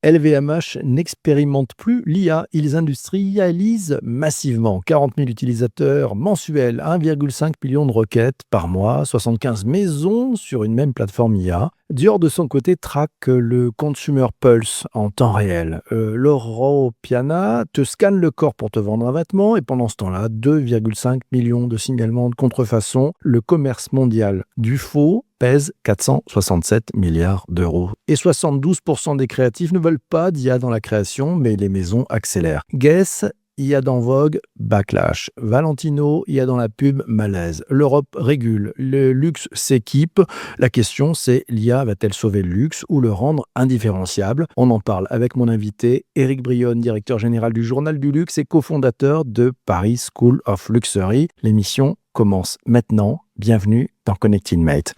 LVMH n'expérimente plus l'IA, ils industrialisent massivement. 40 000 utilisateurs mensuels, 1,5 million de requêtes par mois, 75 maisons sur une même plateforme IA. Dior, de son côté, traque le Consumer Pulse en temps réel. Loro Piana te scanne le corps pour te vendre un vêtement et pendant ce temps-là, 2,5 millions de signalements de contrefaçon. Le commerce mondial du faux pèse 467 milliards d'euros. Et 72% des créatifs ne veulent pas d'IA dans la création, mais les maisons accélèrent. Guess, IA dans Vogue, backlash. Valentino, IA dans la pub, malaise. L'Europe régule, le luxe s'équipe. La question, c'est l'IA va-t-elle sauver le luxe ou le rendre indifférenciable? On en parle avec mon invité, Éric Brionne, directeur général du Journal du Luxe et cofondateur de Paris School of Luxury. L'émission commence maintenant. Bienvenue dans Connected Mate.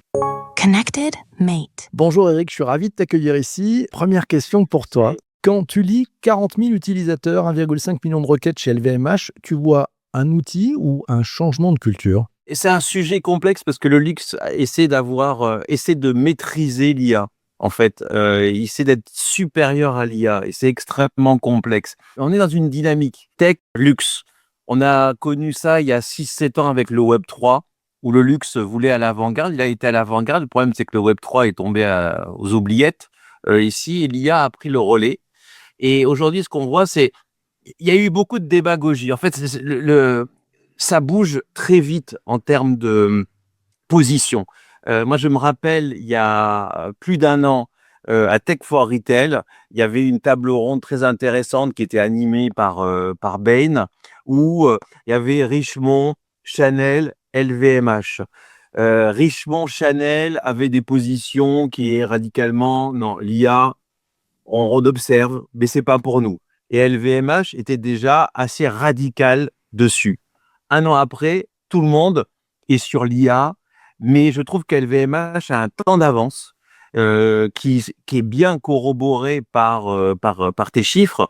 Connected Mate. Bonjour Éric, je suis ravi de t'accueillir ici. Première question pour toi. Quand tu lis 40 000 utilisateurs, 1,5 million de requêtes chez LVMH, tu vois un outil ou un changement de culture? Et c'est un sujet complexe parce que le luxe essaie de maîtriser l'IA. En fait, il essaie d'être supérieur à l'IA et c'est extrêmement complexe. On est dans une dynamique tech-luxe. On a connu ça il y a 6-7 ans avec le Web3 où le luxe voulait à l'avant-garde. Il a été à l'avant-garde. Le problème, c'est que le Web3 est tombé aux oubliettes ici et l'IA a pris le relais. Et aujourd'hui, ce qu'on voit, c'est il y a eu beaucoup de démagogie. En fait, ça bouge très vite en termes de position. Moi, je me rappelle, il y a plus d'un an, à Tech for Retail, il y avait une table ronde très intéressante qui était animée par Bain, où il y avait Richemont, Chanel, LVMH. Richemont, Chanel avait des positions qui est radicalement, non, l'IA, on observe, mais c'est pas pour nous. Et LVMH était déjà assez radical dessus. Un an après, tout le monde est sur l'IA, mais je trouve qu'LVMH a un temps d'avance qui est bien corroboré par tes chiffres.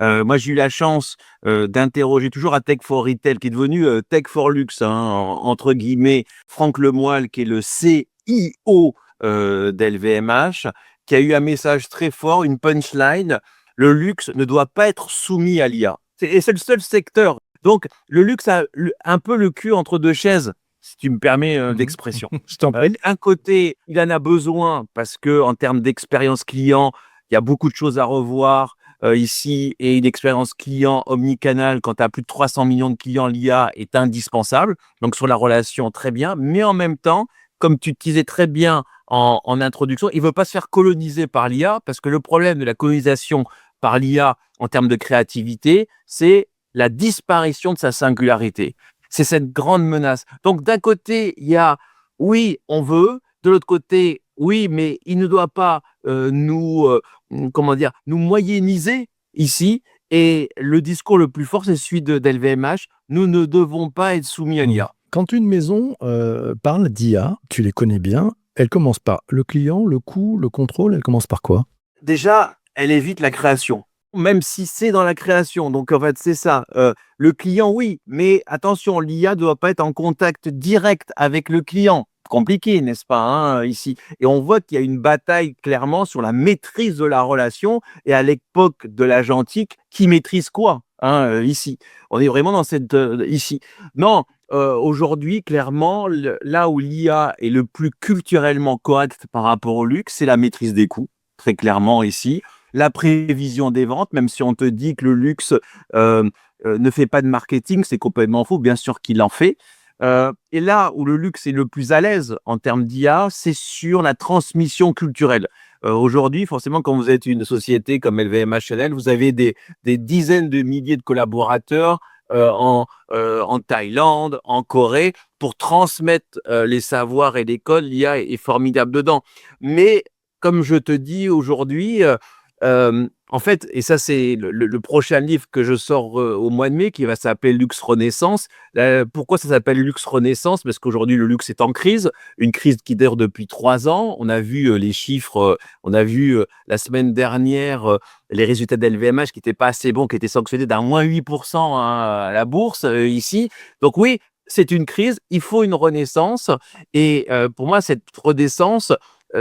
Moi, j'ai eu la chance d'interroger toujours à Tech for Retail, qui est devenu Tech for Luxe, hein, entre guillemets, Franck Lemoyle, qui est le CIO d'LVMH, qui a eu un message très fort, une punchline: le luxe ne doit pas être soumis à l'IA. Et c'est le seul secteur. Donc, le luxe a un peu le cul entre deux chaises, si tu me permets l'expression. Je t'en prie. D'un côté, il en a besoin parce que en termes d'expérience client, il y a beaucoup de choses à revoir ici et une expérience client omnicanal, quand tu as plus de 300 millions de clients, l'IA est indispensable. Donc, sur la relation, très bien. Mais en même temps, comme tu disais très bien en introduction, il ne veut pas se faire coloniser par l'IA parce que le problème de la colonisation par l'IA en termes de créativité, c'est la disparition de sa singularité. C'est cette grande menace. Donc, d'un côté, il y a « oui, on veut », de l'autre côté, « oui, mais il ne doit pas nous moyenniser ici ». Et le discours le plus fort, c'est celui d'LVMH. Nous ne devons pas être soumis à l'IA. Quand une maison parle d'IA, tu les connais bien, elle commence par le client, le coût, le contrôle, elle commence par quoi? Déjà, elle évite la création, même si c'est dans la création. Donc, en fait, c'est ça. Le client, oui, mais attention, l'IA ne doit pas être en contact direct avec le client. Compliqué, n'est-ce pas, hein, ici? Et on voit qu'il y a une bataille clairement sur la maîtrise de la relation. Et à l'époque de l'âge antique, qui maîtrise quoi, hein, ici? On est vraiment dans cette ici. Non, aujourd'hui, clairement, là où l'IA est le plus culturellement correct par rapport au luxe, c'est la maîtrise des coûts, très clairement ici. La prévision des ventes, même si on te dit que le luxe ne fait pas de marketing, c'est complètement faux, bien sûr qu'il en fait. Et là où le luxe est le plus à l'aise en termes d'IA, c'est sur la transmission culturelle. Aujourd'hui, forcément, quand vous êtes une société comme LVMH Chanel, vous avez des dizaines de milliers de collaborateurs en Thaïlande, en Corée, pour transmettre les savoirs et les codes. L'IA est formidable dedans. Mais comme je te dis aujourd'hui, en fait, et ça c'est le prochain livre que je sors au mois de mai, qui va s'appeler Luxe Renaissance. Pourquoi ça s'appelle Luxe Renaissance? Parce qu'aujourd'hui le luxe est en crise, une crise qui dure depuis 3 ans. On a vu les chiffres, on a vu la semaine dernière les résultats d'LVMH qui n'étaient pas assez bons, qui étaient sanctionnés d'un moins 8% hein, à la bourse ici. Donc oui, c'est une crise, il faut une renaissance. Et pour moi, cette renaissance,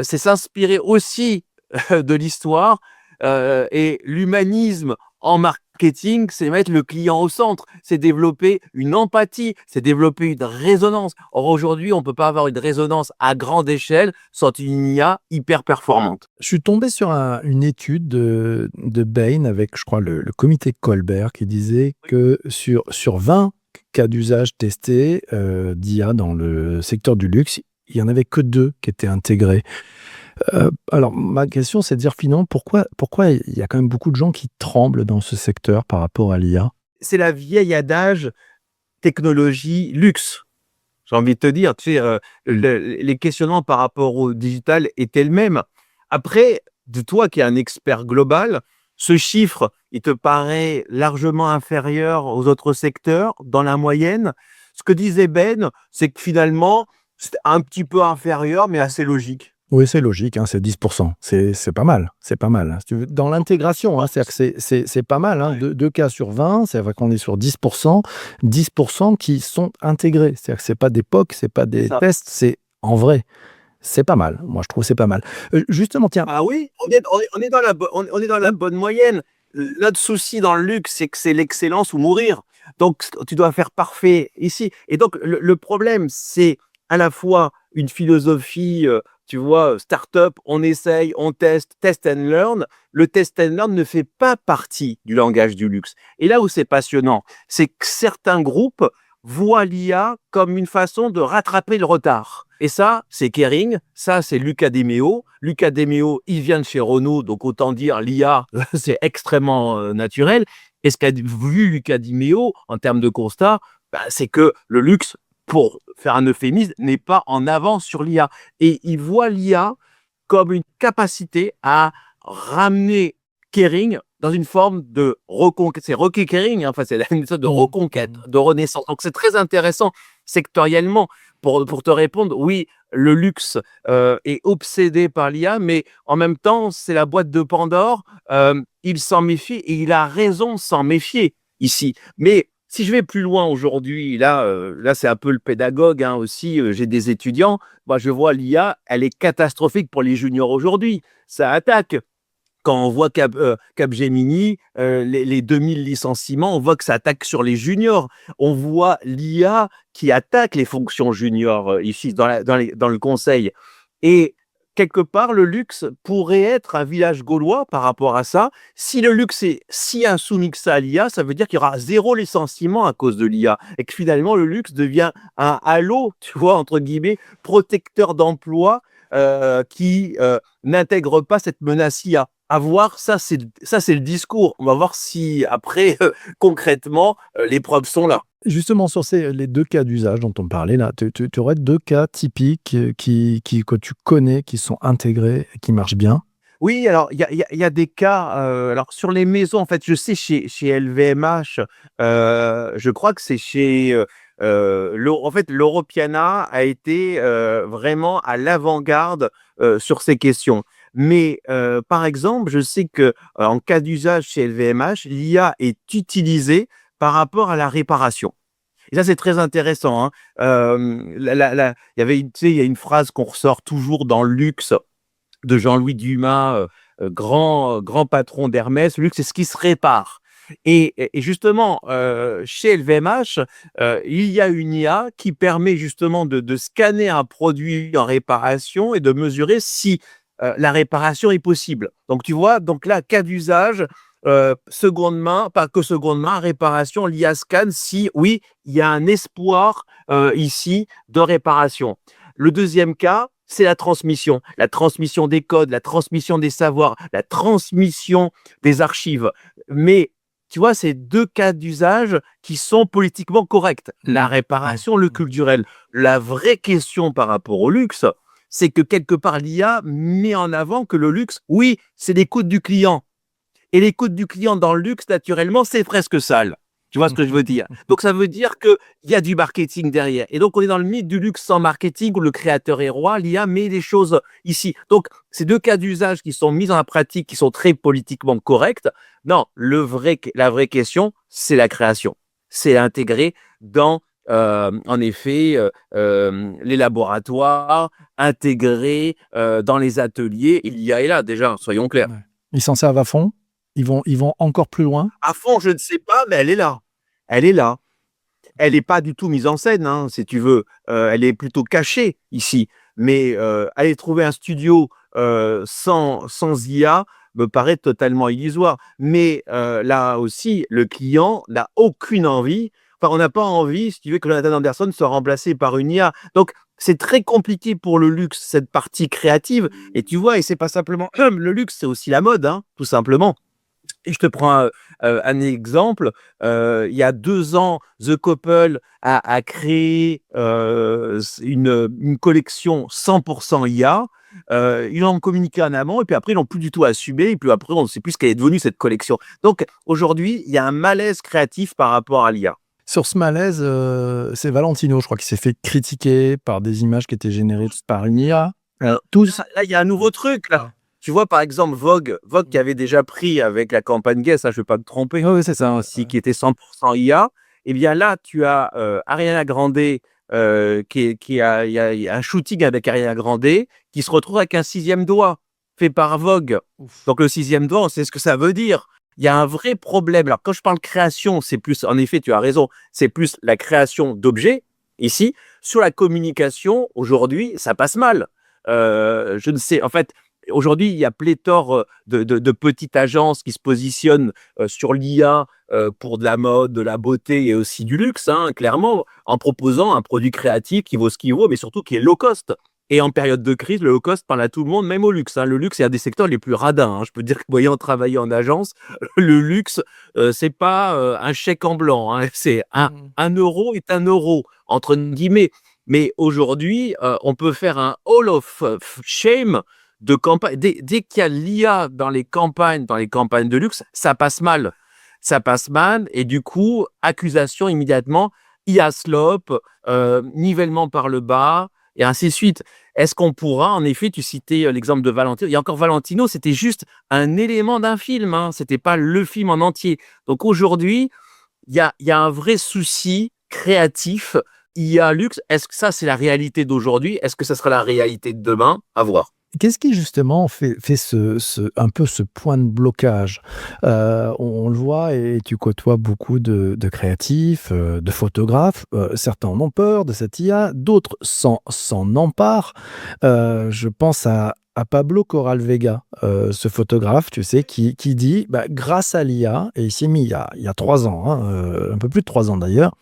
c'est s'inspirer aussi de l'histoire, Et l'humanisme en marketing, c'est mettre le client au centre, c'est développer une empathie, c'est développer une résonance. Or, aujourd'hui, on ne peut pas avoir une résonance à grande échelle sans une IA hyper performante. Je suis tombé sur une étude de Bain avec, je crois, le comité Colbert qui disait que sur 20 cas d'usage testés d'IA dans le secteur du luxe, il n'y en avait que 2 qui étaient intégrés. Alors, ma question, c'est de dire finalement pourquoi il y a quand même beaucoup de gens qui tremblent dans ce secteur par rapport à l'IA? C'est la vieille adage technologie luxe. J'ai envie de te dire, tu sais, les questionnements par rapport au digital étaient le même. Après, de toi qui es un expert global, ce chiffre, il te paraît largement inférieur aux autres secteurs dans la moyenne. Ce que disait Ben, c'est que finalement, c'est un petit peu inférieur, mais assez logique. Oui, c'est logique, hein, c'est 10%. C'est pas mal, c'est pas mal, hein. Si tu veux, dans l'intégration, hein, c'est-à-dire que c'est pas mal, hein, Ouais. 2 cas sur 20, c'est vrai qu'on est sur 10%, 10% qui sont intégrés. C'est-à-dire que c'est pas des POC, c'est pas C'est des ça. tests, c'est en vrai. C'est pas mal. Moi, je trouve que c'est pas mal. Justement, tiens, Ah oui, on est dans on est dans la bonne moyenne. Notre souci dans le luxe, c'est que c'est l'excellence ou mourir. Donc, tu dois faire parfait ici. Et donc, le problème, c'est à la fois une philosophie, tu vois, start-up, on essaye, on teste, test and learn. Le test and learn ne fait pas partie du langage du luxe. Et là où c'est passionnant, c'est que certains groupes voient l'IA comme une façon de rattraper le retard. Et ça, c'est Kering, ça, c'est Luca De Meo. Luca De Meo, il vient de chez Renault, donc autant dire l'IA, c'est extrêmement naturel. Et ce qu'a vu Luca De Meo en termes de constat, bah, c'est que le luxe, pour faire un euphémisme, n'est pas en avance sur l'IA. Et il voit l'IA comme une capacité à ramener Kering dans une forme de reconquête. C'est Kering, hein, enfin, c'est une sorte de reconquête, de renaissance. Donc, c'est très intéressant sectoriellement. Pour te répondre, oui, le luxe est obsédé par l'IA, mais en même temps, c'est la boîte de Pandore. Il s'en méfie et il a raison de s'en méfier ici. Mais si je vais plus loin aujourd'hui, là c'est un peu le pédagogue hein, aussi. J'ai des étudiants. Moi, je vois l'IA, elle est catastrophique pour les juniors aujourd'hui. Ça attaque. Quand on voit Capgemini, les 2000 licenciements, on voit que ça attaque sur les juniors. On voit l'IA qui attaque les fonctions juniors ici dans le conseil. Et quelque part, le luxe pourrait être un village gaulois par rapport à ça. Si le luxe est si insoumis que ça à l'IA, ça veut dire qu'il y aura 0 licenciement à cause de l'IA. Et que finalement, le luxe devient un halo, tu vois, entre guillemets, protecteur d'emploi qui n'intègre pas cette menace IA. À voir, ça c'est le discours. On va voir si après, concrètement, les preuves sont là. justement sur les 2 cas d'usage dont on parlait là, tu aurais 2 cas typiques que tu connais, qui sont intégrés et qui marchent bien? Oui, alors il y a des cas, alors sur les maisons, en fait, je sais chez LVMH, je crois que c'est chez, en fait, l'Europiana a été, vraiment à l'avant-garde, sur ces questions. Mais, par exemple, je sais que, en cas d'usage chez LVMH, l'IA est utilisée par rapport à la réparation. Et ça, c'est très intéressant, hein. Il y avait tu sais, il y a une phrase qu'on ressort toujours dans le luxe de Jean-Louis Dumas, grand patron d'Hermès. Le luxe, c'est ce qui se répare. Et justement, chez LVMH, il y a une IA qui permet justement de scanner un produit en réparation et de mesurer si la réparation est possible. Donc, tu vois, donc là, cas d'usage, seconde main, pas que seconde main, réparation, l'IA scanne si, oui, il y a un espoir ici de réparation. Le deuxième cas, c'est la transmission. La transmission des codes, la transmission des savoirs, la transmission des archives. Mais tu vois, c'est 2 cas d'usage qui sont politiquement corrects. La réparation, le culturel. La vraie question par rapport au luxe, c'est que quelque part l'IA met en avant que le luxe, oui, c'est l'écoute du client. Et l'écoute du client dans le luxe, naturellement, c'est presque sale. Tu vois ce que je veux dire? Donc, ça veut dire qu'il y a du marketing derrière. Et donc, on est dans le mythe du luxe sans marketing où le créateur est roi, l'IA met les choses ici. Donc, ces 2 cas d'usage qui sont mis en pratique, qui sont très politiquement corrects. Non, la vraie question, c'est la création. C'est intégrer dans, en effet, les laboratoires, intégrer dans les ateliers. Il y a et là, déjà, soyons clairs. Ouais. Ils s'en servent à fond? Ils vont encore plus loin? À fond, je ne sais pas, mais elle est là. Elle est là. Elle n'est pas du tout mise en scène, hein, si tu veux. Elle est plutôt cachée ici. Mais aller trouver un studio sans IA me paraît totalement illusoire. Mais là aussi, le client n'a aucune envie. Enfin, on n'a pas envie, si tu veux, que Jonathan Anderson soit remplacé par une IA. Donc, c'est très compliqué pour le luxe, cette partie créative. Et tu vois, et c'est pas simplement le luxe, c'est aussi la mode, hein, tout simplement. Et je te prends un exemple. Il y a 2 ans, The Couple a créé une collection 100% IA. Ils en ont communiqué en amont et puis après, ils n'ont plus du tout assumé. Et puis après, on ne sait plus ce qu'elle est devenue, cette collection. Donc aujourd'hui, il y a un malaise créatif par rapport à l'IA. Sur ce malaise, c'est Valentino, je crois, qui s'est fait critiquer par des images qui étaient générées par une IA. Tous. Là, il y a un nouveau truc, là. Tu vois, par exemple, Vogue qui avait déjà pris avec la campagne Guess, hein, je ne vais pas te tromper, Oui, c'est ça. aussi, qui était 100% IA. Eh bien là, tu as Ariana Grande, il y a un shooting avec Ariana Grande qui se retrouve avec un 6e doigt fait par Vogue. Ouf. Donc le 6e doigt, on sait ce que ça veut dire. Il y a un vrai problème. Alors quand je parle création, c'est plus, en effet, tu as raison, c'est plus la création d'objets ici. Sur la communication, aujourd'hui, ça passe mal. Je ne sais, en fait, aujourd'hui, il y a pléthore de petites agences qui se positionnent sur l'IA pour de la mode, de la beauté et aussi du luxe, hein, clairement, en proposant un produit créatif qui vaut ce qu'il vaut, mais surtout qui est low cost. Et en période de crise, le low cost parle à tout le monde, même au luxe, hein. Le luxe est un des secteurs les plus radins, hein. Je peux dire que, voyant travailler en agence, le luxe, c'est pas un chèque en blanc, hein. C'est un euro est un euro, entre guillemets. Mais aujourd'hui, on peut faire un hall of shame de campagne. Dès qu'il y a l'IA dans les campagnes de luxe, ça passe mal. Ça passe mal et du coup, accusation immédiatement, IA slop, nivellement par le bas et ainsi de suite. Est-ce qu'on pourra, en effet, tu citais l'exemple de Valentino, il y a encore Valentino, c'était juste un élément d'un film, hein, c'était pas le film en entier. Donc aujourd'hui, il y a un vrai souci créatif, IA luxe. Est-ce que ça, c'est la réalité d'aujourd'hui? Est-ce que ça sera la réalité de demain? À voir. Qu'est-ce qui justement fait un peu ce point de blocage? On le voit et tu côtoies beaucoup de créatifs, de photographes. Certains en ont peur de cette IA, d'autres s'en emparent. Je pense à Pablo Corral Vega, ce photographe, tu sais, qui dit, bah, grâce à l'IA, et il s'y est mis il y a 3 ans, hein, un peu plus de 3 ans d'ailleurs,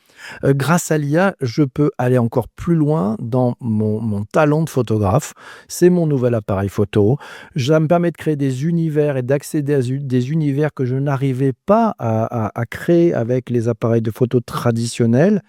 grâce à l'IA, je peux aller encore plus loin dans mon talent de photographe. C'est mon nouvel appareil photo. Ça me permet de créer des univers et d'accéder à des univers que je n'arrivais pas à créer avec les appareils de photo traditionnels.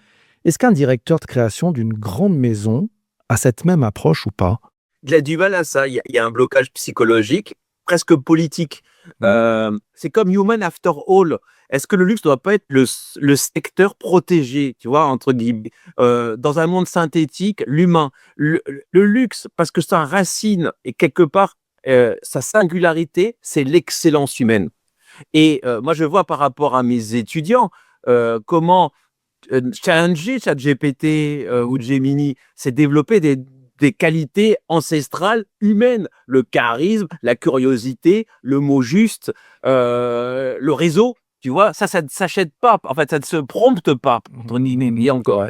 Est-ce qu'un directeur de création d'une grande maison a cette même approche ou pas? Il a du mal à ça. Il y a un blocage psychologique, presque politique. C'est comme Human After All. Est-ce que le luxe ne doit pas être le secteur protégé, tu vois, entre guillemets, dans un monde synthétique, l'humain, le luxe, parce que sa racine et quelque part sa singularité, c'est l'excellence humaine. Et moi, je vois par rapport à mes étudiants comment challenger ChatGPT ou Gemini, c'est développer des qualités ancestrales humaines, le charisme, la curiosité, le mot juste, le réseau, tu vois, ça ne s'achète pas, en fait, ça ne se prompte pas, entre guillemets, encore.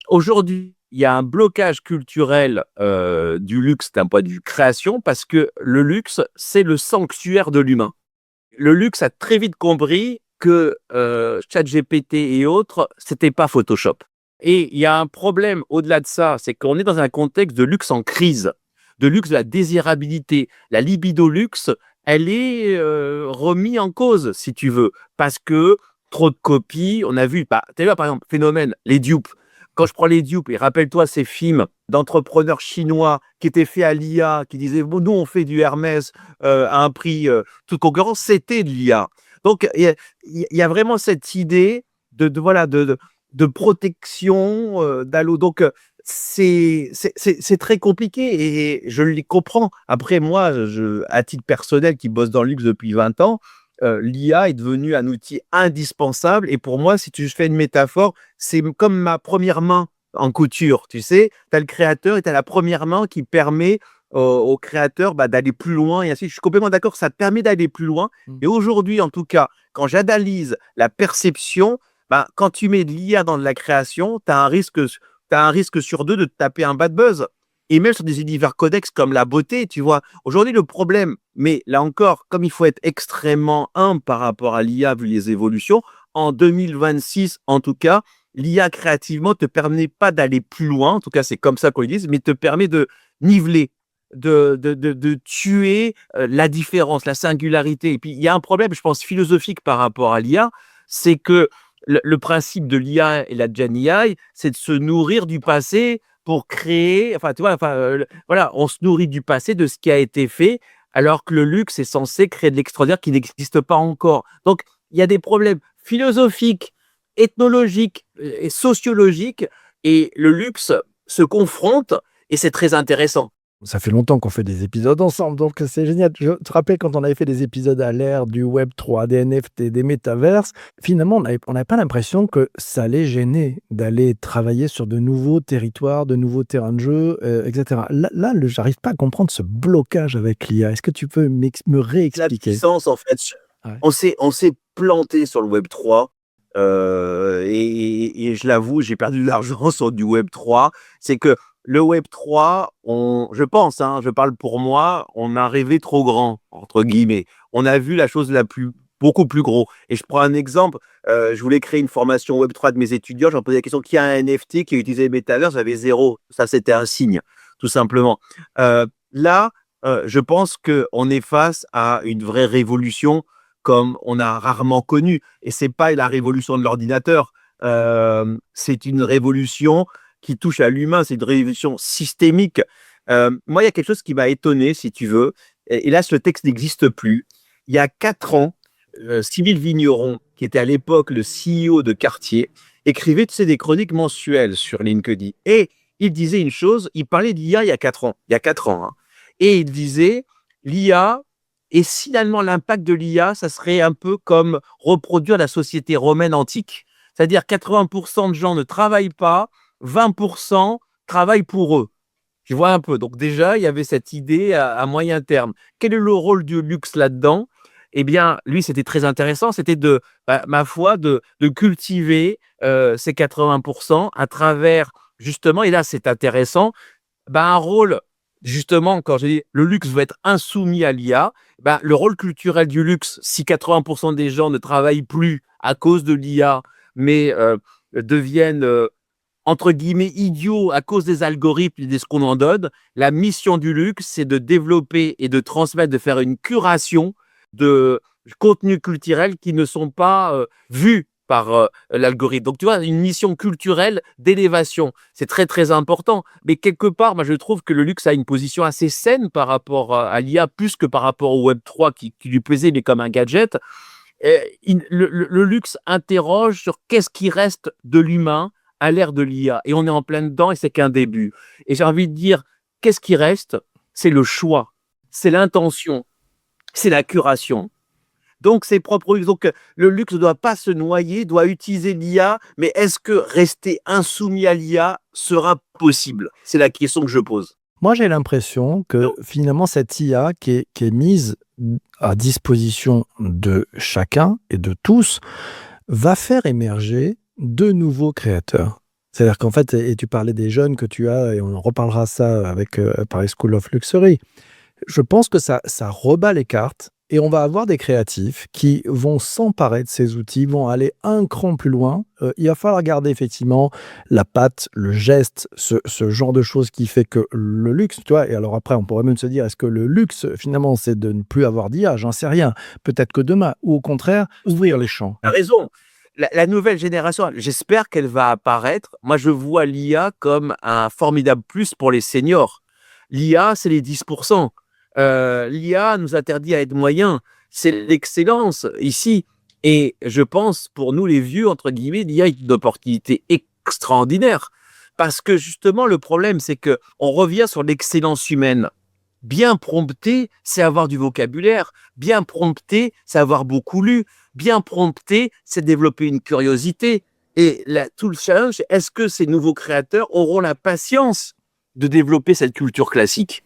Aujourd'hui, il y a un blocage culturel du luxe d'un point de vue création, parce que le luxe, c'est le sanctuaire de l'humain. Le luxe a très vite compris que ChatGPT et autres, c'était pas Photoshop. Et il y a un problème au-delà de ça, c'est qu'on est dans un contexte de luxe en crise, de luxe de la désirabilité. La libido luxe, elle est remise en cause, si tu veux, parce que trop de copies. On a vu, bah, tu as vu, par exemple, phénomène, les dupes. Quand je prends les dupes, et rappelle-toi ces films d'entrepreneurs chinois qui étaient faits à l'IA, qui disaient, bon, nous, on fait du Hermès à un prix toute concurrence, c'était de l'IA. Donc, il y a vraiment cette idée voilà, de protection d'Halo. Donc, c'est très compliqué et je les comprends. Après, moi, à titre personnel, qui bosse dans le luxe depuis 20 ans, l'IA est devenue un outil indispensable. Et pour moi, si tu fais une métaphore, c'est comme ma première main en couture. Tu sais, tu as le créateur et tu as la première main qui permet aux créateurs d'aller plus loin et ainsi. Je suis complètement d'accord, ça te permet d'aller plus loin. Mmh. Et aujourd'hui, en tout cas, quand j'analyse la perception, quand tu mets de l'IA dans de la création, tu as un risque sur deux de te taper un bad buzz. Et même sur des univers codex comme la beauté, tu vois. Aujourd'hui, le problème, mais là encore, comme il faut être extrêmement humble par rapport à l'IA vu les évolutions, en 2026, en tout cas, l'IA créativement te permet pas d'aller plus loin, en tout cas, c'est comme ça qu'on le dit, mais te permet de niveler, de tuer la différence, la singularité. Et puis, il y a un problème, je pense, philosophique par rapport à l'IA, c'est que le principe de l'IA et la Gen AI, c'est de se nourrir du passé pour créer, enfin, tu vois, enfin, voilà, on se nourrit du passé, de ce qui a été fait, alors que le luxe est censé créer de l'extraordinaire qui n'existe pas encore. Donc, il y a des problèmes philosophiques, ethnologiques et sociologiques, et le luxe se confronte, et c'est très intéressant. Ça fait longtemps qu'on fait des épisodes ensemble, donc c'est génial. Je te rappelle quand on avait fait des épisodes à l'ère du Web 3, des NFT, des métaverses, finalement, on n'avait pas l'impression que ça allait gêner d'aller travailler sur de nouveaux territoires, de nouveaux terrains de jeu, etc. Là, j'arrive pas à comprendre ce blocage avec l'IA. Est-ce que tu peux me La réexpliquer? puissance, en fait, Ouais. on s'est planté sur le Web 3, et je l'avoue, j'ai perdu de l'argent sur du Web 3. C'est que le Web 3, je pense, hein, je parle pour moi, on a rêvé trop grand, entre guillemets. On a vu la chose beaucoup plus gros. Et je prends un exemple, je voulais créer une formation Web 3 de mes étudiants, j'en posais la question, qui a un NFT, qui a utilisé Metaverse? J'avais zéro. Ça, c'était un signe, tout simplement. Là, je pense qu'on est face à une vraie révolution comme on a rarement connu. Et c'est pas la révolution de l'ordinateur, c'est une révolution qui touche à l'humain, c'est une révolution systémique. Moi, il y a quelque chose qui m'a étonné, si tu veux, et là, ce texte n'existe plus. Il y a 4 ans, Cyril Vigneron, qui était à l'époque le CEO de Cartier, écrivait, tu sais, des chroniques mensuelles sur LinkedIn. Et il disait une chose, il parlait d'IA il y a 4 ans. Il y a 4 ans, hein. Et il disait, l'IA, et finalement l'impact de l'IA, ça serait un peu comme reproduire la société romaine antique. C'est-à-dire 80% de gens ne travaillent pas, 20% travaillent pour eux. Tu vois un peu. Donc déjà, il y avait cette idée à moyen terme. Quel est le rôle du luxe là-dedans? Eh bien, lui, c'était très intéressant. C'était ma foi, de cultiver ces 80% à travers, justement, et là, c'est intéressant, un rôle, justement, quand je dis le luxe veut être insoumis à l'IA, le rôle culturel du luxe, si 80% des gens ne travaillent plus à cause de l'IA, mais deviennent, entre guillemets, idiots à cause des algorithmes et de ce qu'on en donne, la mission du luxe, c'est de développer et de transmettre, de faire une curation de contenus culturels qui ne sont pas vus par l'algorithme. Donc, tu vois, une mission culturelle d'élévation, c'est très, très important. Mais quelque part, moi, je trouve que le luxe a une position assez saine par rapport à l'IA, plus que par rapport au Web 3 qui lui pesait, mais comme un gadget. Le luxe interroge sur qu'est-ce qui reste de l'humain à l'ère de l'IA. Et on est en plein dedans et c'est qu'un début. Et j'ai envie de dire, qu'est-ce qui reste? C'est le choix, c'est l'intention, c'est la curation. Donc, c'est propre. Donc, le luxe ne doit pas se noyer, doit utiliser l'IA, mais est-ce que rester insoumis à l'IA sera possible? C'est la question que je pose. Moi, j'ai l'impression que Non. finalement, cette IA qui est mise à disposition de chacun et de tous va faire émerger de nouveaux créateurs. C'est-à-dire qu'en fait, et tu parlais des jeunes que tu as, et on en reparlera ça avec Paris School of Luxury. Je pense que ça rebat les cartes et on va avoir des créatifs qui vont s'emparer de ces outils, vont aller un cran plus loin. Il va falloir garder effectivement la patte, le geste, ce genre de choses qui fait que le luxe, tu vois, et alors après, on pourrait même se dire, est-ce que le luxe, finalement, c'est de ne plus avoir d'IA? J'en sais rien. Peut-être que demain, ou au contraire, ouvrir les champs. Tu as raison. La nouvelle génération, j'espère qu'elle va apparaître. Moi, je vois l'IA comme un formidable plus pour les seniors. L'IA, c'est les 10%. L'IA nous interdit à être moyens. C'est l'excellence ici. Et je pense, pour nous les vieux, entre guillemets, l'IA est une opportunité extraordinaire. Parce que justement, le problème, c'est que on revient sur l'excellence humaine. Bien prompter, c'est avoir du vocabulaire. Bien prompter, c'est avoir beaucoup lu. Bien prompter, c'est développer une curiosité. Et tout le challenge, est-ce que ces nouveaux créateurs auront la patience de développer cette culture classique?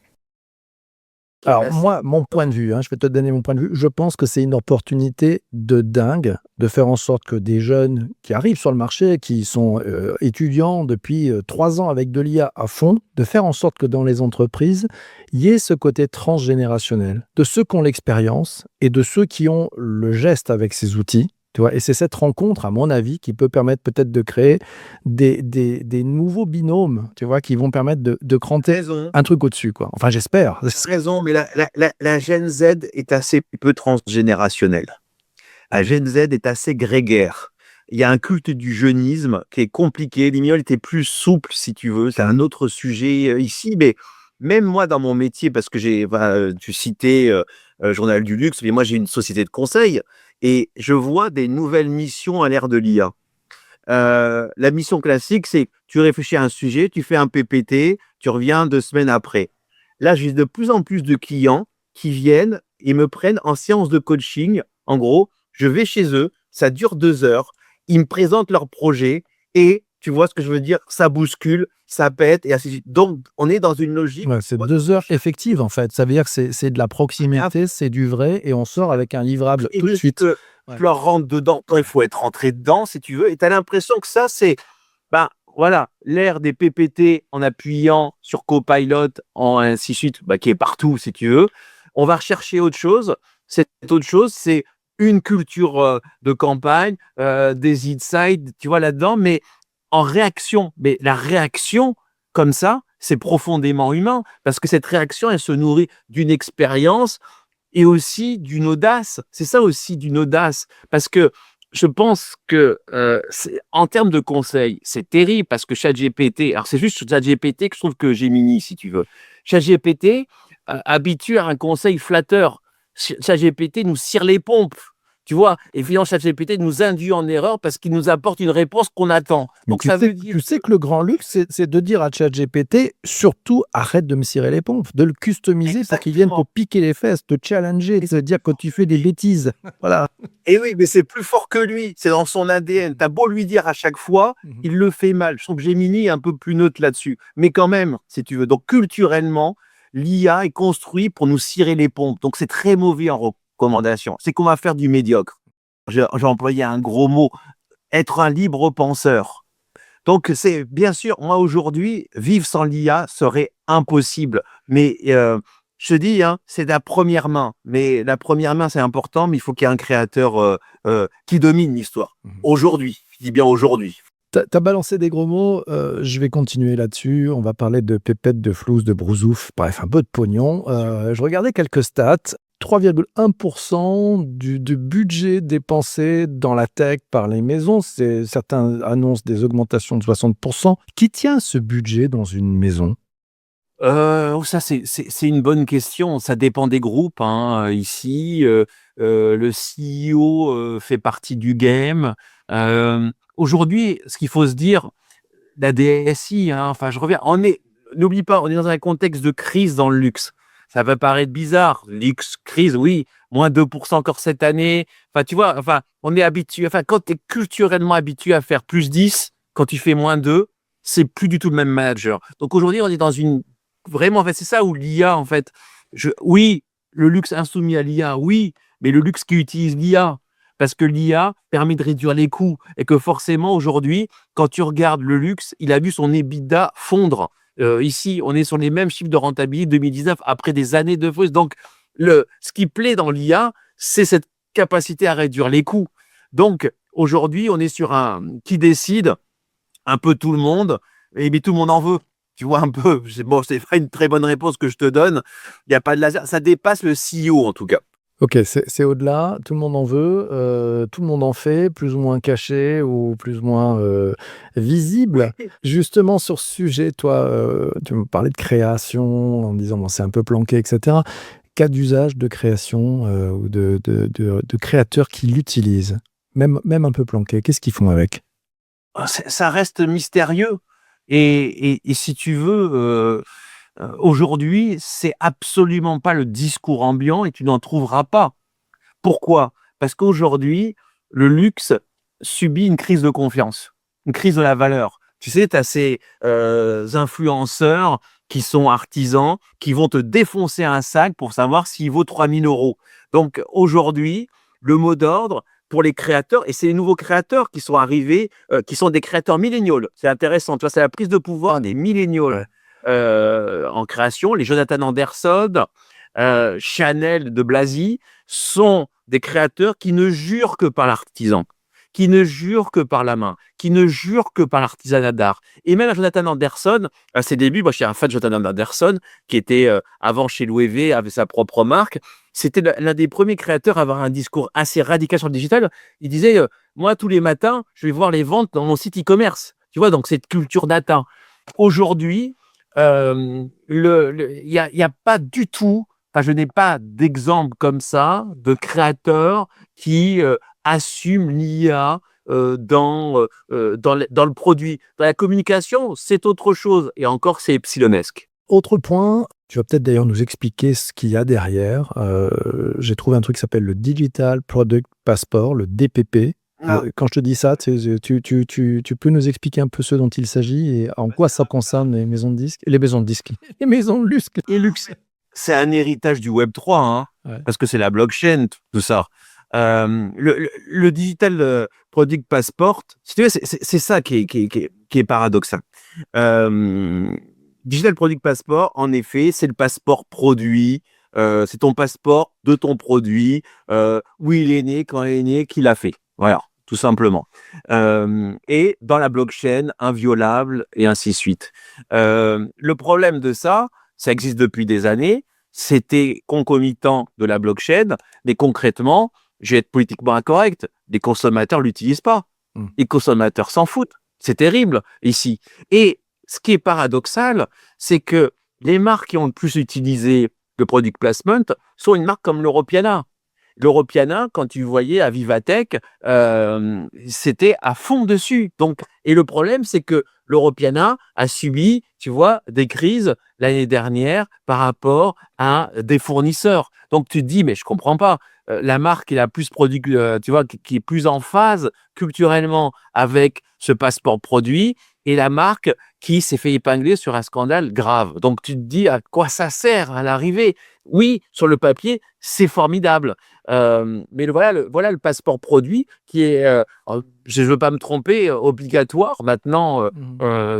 Alors moi, mon point de vue, je vais te donner mon point de vue. Je pense que c'est une opportunité de dingue de faire en sorte que des jeunes qui arrivent sur le marché, qui sont étudiants depuis 3 ans avec de l'IA à fond, de faire en sorte que dans les entreprises, il y ait ce côté transgénérationnel, de ceux qui ont l'expérience et de ceux qui ont le geste avec ces outils. Tu vois, et c'est cette rencontre, à mon avis, qui peut permettre peut-être de créer des nouveaux binômes, tu vois, qui vont permettre de cranter Raison. un truc au-dessus, quoi. Enfin, j'espère. T'as raison, mais la Gen Z est assez peu transgénérationnelle. La Gen Z est assez grégaire. Il y a un culte du jeunisme qui est compliqué. Les millennials étaient plus souples, si tu veux. C'est un autre sujet ici, mais même moi, dans mon métier, parce que tu citais Journal du Luxe, mais moi, j'ai une société de conseil et je vois des nouvelles missions à l'ère de l'IA. La mission classique, c'est tu réfléchis à un sujet, tu fais un PPT, tu reviens 2 semaines après. Là, j'ai de plus en plus de clients qui viennent et me prennent en séance de coaching. En gros, je vais chez eux, ça dure 2 heures, ils me présentent leur projet et tu vois ce que je veux dire, ça bouscule, ça pète et ainsi de suite. Donc, on est dans une logique. Ouais, c'est 2 heures effectives, en fait. Ça veut dire que c'est de la proximité, c'est du vrai et on sort avec un livrable Et tout de parce suite. que Ouais. tu leur rentres dedans quand il faut être rentré dedans, si tu veux, et tu as l'impression que ça, c'est voilà, l'ère des PPT en appuyant sur Copilot, en ainsi de suite, qui est partout, si tu veux. On va rechercher autre chose. Cette autre chose, c'est une culture de campagne, des insights, tu vois, là-dedans, mais en réaction. Mais la réaction, comme ça, c'est profondément humain, parce que cette réaction, elle se nourrit d'une expérience et aussi d'une audace. C'est ça aussi, d'une audace, parce que je pense que en termes de conseils, c'est terrible parce que ChatGPT, alors c'est juste sur ChatGPT que je trouve que Gemini, si tu veux. ChatGPT habitue à un conseil flatteur. ChatGPT nous cire les pompes, tu vois, et finalement ChatGPT nous induit en erreur parce qu'il nous apporte une réponse qu'on attend. Mais Donc ça veut dire tu sais que le grand luxe, c'est de dire à ChatGPT, surtout arrête de me cirer les pompes, de le customiser pour qu'il vienne exactement. pour piquer les fesses, te challenger, te dire que tu fais des bêtises. Voilà. Et oui, mais c'est plus fort que lui, c'est dans son ADN. T'as beau lui dire à chaque fois, il le fait mal. Je trouve que Gemini est un peu plus neutre là-dessus. Mais quand même, si tu veux. Donc, culturellement, l'IA est construit pour nous cirer les pompes. Donc, c'est très mauvais en recommandation. C'est qu'on va faire du médiocre. J'ai employé un gros mot, être un libre penseur. Donc, c'est bien sûr, moi aujourd'hui, vivre sans l'IA serait impossible. Mais je te dis, c'est de la première main. Mais la première main, c'est important, mais il faut qu'il y ait un créateur qui domine l'histoire. Aujourd'hui, je dis bien aujourd'hui. T'as balancé des gros mots, je vais continuer là-dessus. On va parler de pépettes, de flouze, de brousouf, bref, un peu de pognon. Je regardais quelques stats. 3,1% du budget dépensé dans la tech par les maisons. Certains annoncent des augmentations de 60%. Qui tient ce budget dans une maison? Ça, c'est une bonne question. Ça dépend des groupes. Ici, le CEO fait partie du game. Aujourd'hui, ce qu'il faut se dire, la DSI, enfin, je reviens, n'oublie pas, on est dans un contexte de crise dans le luxe. Ça va paraître bizarre. Luxe, crise, oui, moins 2% encore cette année. Enfin, tu vois, enfin, on est habitué, enfin, quand tu es culturellement habitué à faire plus 10, quand tu fais moins 2, c'est plus du tout le même manager. Donc aujourd'hui, on est dans vraiment, en fait, c'est ça où l'IA, en fait, oui, le luxe insoumis à l'IA, oui, mais le luxe qui utilise l'IA, parce que l'IA permet de réduire les coûts et que forcément, aujourd'hui, quand tu regardes le luxe, il a vu son EBITDA fondre. Ici, on est sur les mêmes chiffres de rentabilité 2019 après des années de fausse. Donc, ce qui plaît dans l'IA, c'est cette capacité à réduire les coûts. Donc, aujourd'hui, on est sur un qui décide un peu tout le monde, et mais tout le monde en veut. Tu vois un peu, bon, c'est pas une très bonne réponse que je te donne. Il n'y a pas de laser, ça dépasse le CEO en tout cas. Ok, c'est au-delà, tout le monde en veut, tout le monde en fait, plus ou moins caché ou plus ou moins visible. Justement, sur ce sujet, toi, tu me parlais de création en disant, bon, c'est un peu planqué, etc. Cas d'usage de création ou de créateurs qui l'utilisent, même un peu planqué, qu'est-ce qu'ils font avec? Ça reste mystérieux. Et si tu veux, aujourd'hui, c'est absolument pas le discours ambiant et tu n'en trouveras pas. Pourquoi? Parce qu'aujourd'hui, le luxe subit une crise de confiance, une crise de la valeur. Tu sais, tu as ces influenceurs qui sont artisans, qui vont te défoncer un sac pour savoir s'il vaut 3 000 €. Donc aujourd'hui, le mot d'ordre pour les créateurs, et c'est les nouveaux créateurs qui sont arrivés, qui sont des créateurs millennials. C'est intéressant, tu vois, c'est la prise de pouvoir des millennials en création. Les Jonathan Anderson, Chanel de Blasi sont des créateurs qui ne jurent que par l'artisan, qui ne jurent que par la main, qui ne jurent que par l'artisanat d'art. Et même Jonathan Anderson, à ses débuts, moi je suis un fan de Jonathan Anderson, qui était avant chez Louis V, avait sa propre marque. C'était l'un des premiers créateurs à avoir un discours assez radical sur le digital. Il disait, moi tous les matins, je vais voir les ventes dans mon site e-commerce. Tu vois, donc cette culture data. Aujourd'hui, il n'y a pas du tout, enfin, je n'ai pas d'exemple comme ça de créateurs qui assument l'IA dans le produit. Dans la communication, c'est autre chose. Et encore, c'est epsilonesque. Autre point, tu vas peut-être d'ailleurs nous expliquer ce qu'il y a derrière. J'ai trouvé un truc qui s'appelle le Digital Product Passport, le DPP. Quand je te dis ça, tu peux nous expliquer un peu ce dont il s'agit et en quoi ça concerne les maisons de disques, les maisons de luxe. Et luxe, c'est un héritage du Web 3, hein, Ouais. parce que c'est la blockchain, tout ça. Le Digital Product Passport, si tu veux, c'est ça qui est paradoxal. Digital Product Passport, en effet, c'est le passeport produit. C'est ton passeport de ton produit, où il est né, quand il est né, qui l'a fait. Voilà, tout simplement. Et dans la blockchain, inviolable, et ainsi de suite. Le problème de ça existe depuis des années. C'était concomitant de la blockchain, mais concrètement, je vais être politiquement incorrect, les consommateurs ne l'utilisent pas. Les consommateurs s'en foutent. C'est terrible ici. Et ce qui est paradoxal, c'est que les marques qui ont le plus utilisé le product placement sont une marque comme l'Europiana. L'Europiana, quand tu voyais à Vivatech, c'était à fond dessus. Donc, et le problème, c'est que l'Europiana a subi, tu vois, des crises l'année dernière par rapport à des fournisseurs. Donc, tu te dis, mais je comprends pas. La marque qui est la plus tu vois, qui est plus en phase culturellement avec ce passeport produit, et la marque qui s'est fait épingler sur un scandale grave. Donc, tu te dis à quoi ça sert à l'arrivée? Oui, sur le papier, c'est formidable. Mais voilà le passeport produit qui est, je ne veux pas me tromper, obligatoire maintenant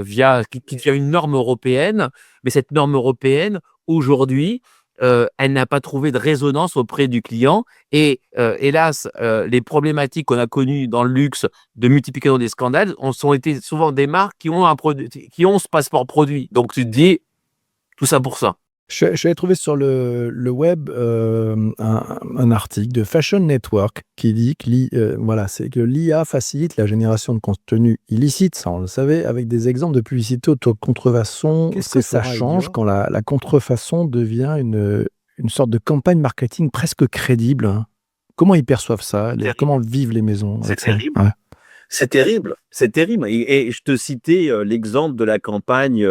via une norme européenne. Mais cette norme européenne, aujourd'hui, elle n'a pas trouvé de résonance auprès du client. Et hélas, les problématiques qu'on a connues dans le luxe de multiplication des scandales sont été souvent des marques qui ont ce passeport produit. Donc tu te dis, tout ça pour ça. Je vais trouver sur le web un article de Fashion Network qui dit c'est que l'IA facilite la génération de contenu illicite, ça on le savait, avec des exemples de publicité auto-contrefaçon. Qu'est-ce que Ça ça change veut dire quand la contrefaçon devient une sorte de campagne marketing presque crédible, hein. Comment ils perçoivent ça? Comment vivent les maisons avec ça? terrible. Ouais. C'est terrible, c'est terrible. Et je te citais l'exemple de la campagne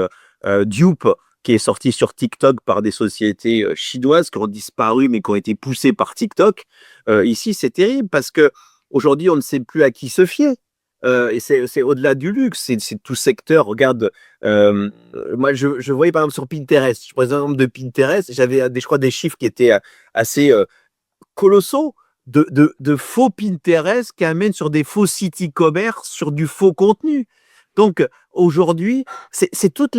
Dupe, qui est sortie sur TikTok par des sociétés chinoises qui ont disparu, mais qui ont été poussées par TikTok. Ici, c'est terrible parce que aujourd'hui, on ne sait plus à qui se fier. Et c'est au-delà du luxe, c'est tout secteur. Regarde, moi, je voyais par exemple sur Pinterest. Je prends l'exemple de Pinterest. J'avais, je crois, des chiffres qui étaient assez colossaux de faux Pinterest qui amènent sur des faux sites e-commerce, sur du faux contenu. Donc, aujourd'hui, c'est toute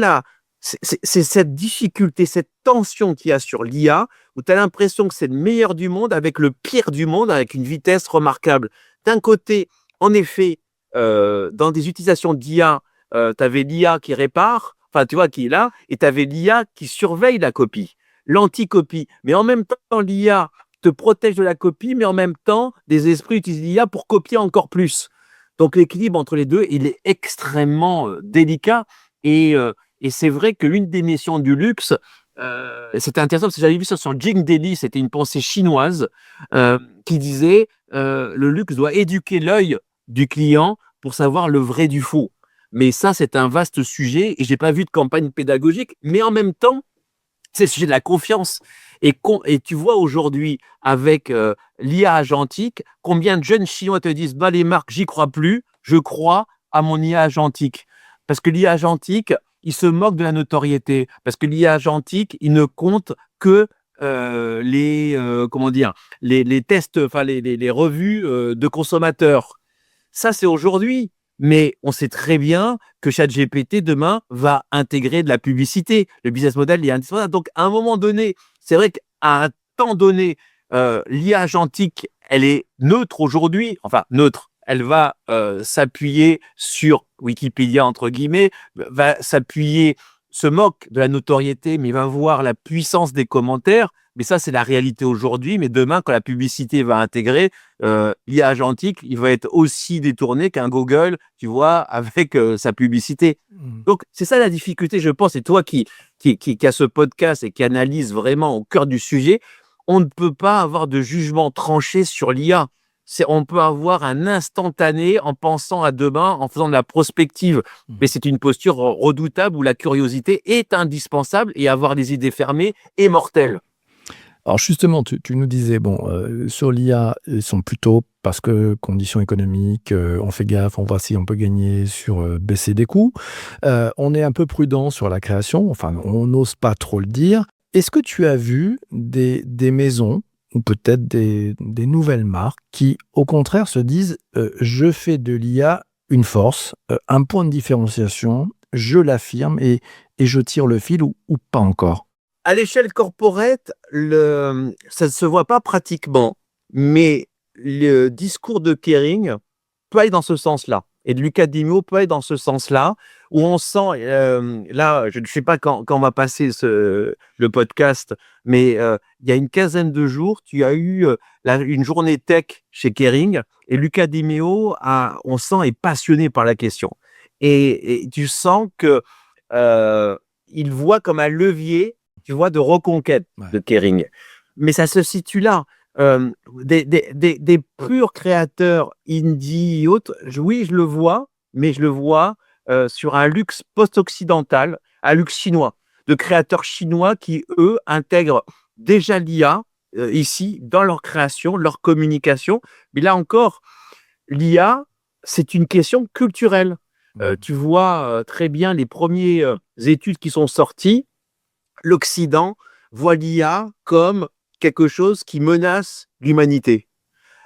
c'est cette difficulté, cette tension qu'il y a sur l'IA, où tu as l'impression que c'est le meilleur du monde avec le pire du monde, avec une vitesse remarquable. D'un côté, en effet, dans des utilisations d'IA, tu avais l'IA qui répare, enfin, tu vois, qui est là, et tu avais l'IA qui surveille la copie, l'anti-copie. Mais en même temps, l'IA te protège de la copie, mais en même temps, des esprits utilisent l'IA pour copier encore plus. Donc, l'équilibre entre les deux, il est extrêmement délicat. Et c'est vrai que l'une des missions du luxe, c'était intéressant parce que j'avais vu ça sur Jing Daily, c'était une pensée chinoise qui disait le luxe doit éduquer l'œil du client pour savoir le vrai du faux. Mais ça, c'est un vaste sujet et je n'ai pas vu de campagne pédagogique. Mais en même temps, c'est le sujet de la confiance. Et tu vois aujourd'hui, avec l'IA agentique, combien de jeunes Chinois te disent bah, les marques, j'y crois plus, je crois à mon IA agentique. Parce que l'IA agentique, il se moque de la notoriété parce que l'IA agentique, il ne compte que comment dire, les tests, enfin les revues de consommateurs. Ça, c'est aujourd'hui. Mais on sait très bien que ChatGPT, demain, va intégrer de la publicité. Le business model est indispensable. Donc, à un moment donné, c'est vrai qu'à un temps donné, l'IA agentique, elle est neutre aujourd'hui. Enfin, neutre. Elle va s'appuyer sur Wikipédia, entre guillemets, va s'appuyer, se moque de la notoriété, mais va voir la puissance des commentaires. Mais ça, c'est la réalité aujourd'hui. Mais demain, quand la publicité va intégrer, l'IA agentique, il va être aussi détourné qu'un Google, tu vois, avec sa publicité. Donc, c'est ça la difficulté, je pense. Et toi qui a ce podcast et qui analyse vraiment au cœur du sujet, on ne peut pas avoir de jugement tranché sur l'IA. On peut avoir un instantané en pensant à demain, en faisant de la prospective. Mais c'est une posture redoutable où la curiosité est indispensable et avoir des idées fermées est mortel. Alors justement, tu nous disais, bon, sur l'IA, ils sont plutôt parce que conditions économiques, on fait gaffe, on voit si on peut gagner sur baisser des coûts. On est un peu prudent sur la création, enfin, on n'ose pas trop le dire. Est-ce que tu as vu des maisons ou peut-être des nouvelles marques qui, au contraire, se disent je fais de l'IA une force, un point de différenciation, je l'affirme et je tire le fil ou pas encore? À l'échelle corporate, ça ne se voit pas pratiquement, mais le discours de Kering peut aller dans ce sens-là. Et de Luca Di Meo peut aller dans ce sens-là, où on sent, là, je ne sais pas quand on va passer le podcast, mais il y a une quinzaine de jours, tu as eu une journée tech chez Kering, et Luca Di Meo, on sent, est passionné par la question. Et tu sens que il voit comme un levier, tu vois, de reconquête de Kering. Mais ça se situe là. Des purs créateurs indie et autres, oui, je le vois, mais je le vois sur un luxe post-occidental, un luxe chinois, de créateurs chinois qui, eux, intègrent déjà l'IA ici dans leur création, leur communication. Mais là encore, l'IA, c'est une question culturelle. Tu vois très bien les premières études qui sont sorties. L'Occident voit l'IA comme quelque chose qui menace l'humanité.